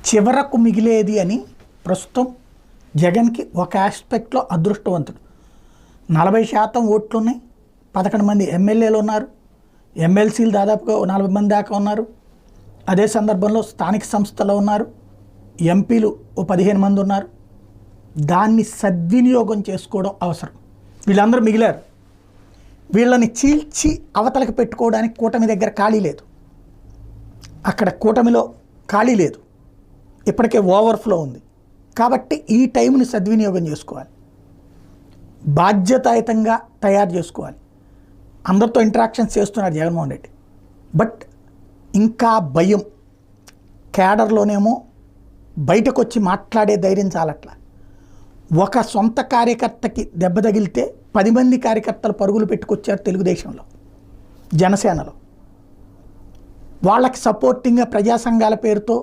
చివరకు మిగిలేది అని ప్రస్తుతం జగన్కి ఒక ఆస్పెక్ట్లో అదృష్టవంతుడు. 40% ఓట్లు ఉన్నాయి, 11 మంది ఎమ్మెల్యేలు ఉన్నారు, ఎమ్మెల్సీలు దాదాపుగా 40 మంది దాకా ఉన్నారు. అదే సందర్భంలో స్థానిక సంస్థలో ఉన్నారు, ఎంపీలు 15 మంది ఉన్నారు. దాన్ని సద్వినియోగం చేసుకోవడం అవసరం. వీళ్ళందరూ మిగిలారు, వీళ్ళని చీల్చి అవతలకి పెట్టుకోవడానికి కూటమి దగ్గర ఖాళీ లేదు. అక్కడ కూటమిలో ఖాళీ లేదు, ఇప్పటికే ఓవర్ఫ్లో ఉంది. కాబట్టి ఈ టైంని సద్వినియోగం చేసుకోవాలి, బాధ్యతాయుతంగా తయారు చేసుకోవాలి. అందరితో ఇంటరాక్షన్స్ చేస్తున్నారు జగన్మోహన్ రెడ్డి, బట్ ఇంకా భయం. క్యాడర్లోనేమో బయటకు వచ్చి మాట్లాడే ధైర్యం చాలట్లా. ఒక సొంత కార్యకర్తకి దెబ్బ తగిలితే 10 మంది కార్యకర్తలు పరుగులు పెట్టుకొచ్చారు తెలుగుదేశంలో, జనసేనలో. వాళ్ళకి సపోర్టింగ్గా ప్రజా సంఘాల పేరుతో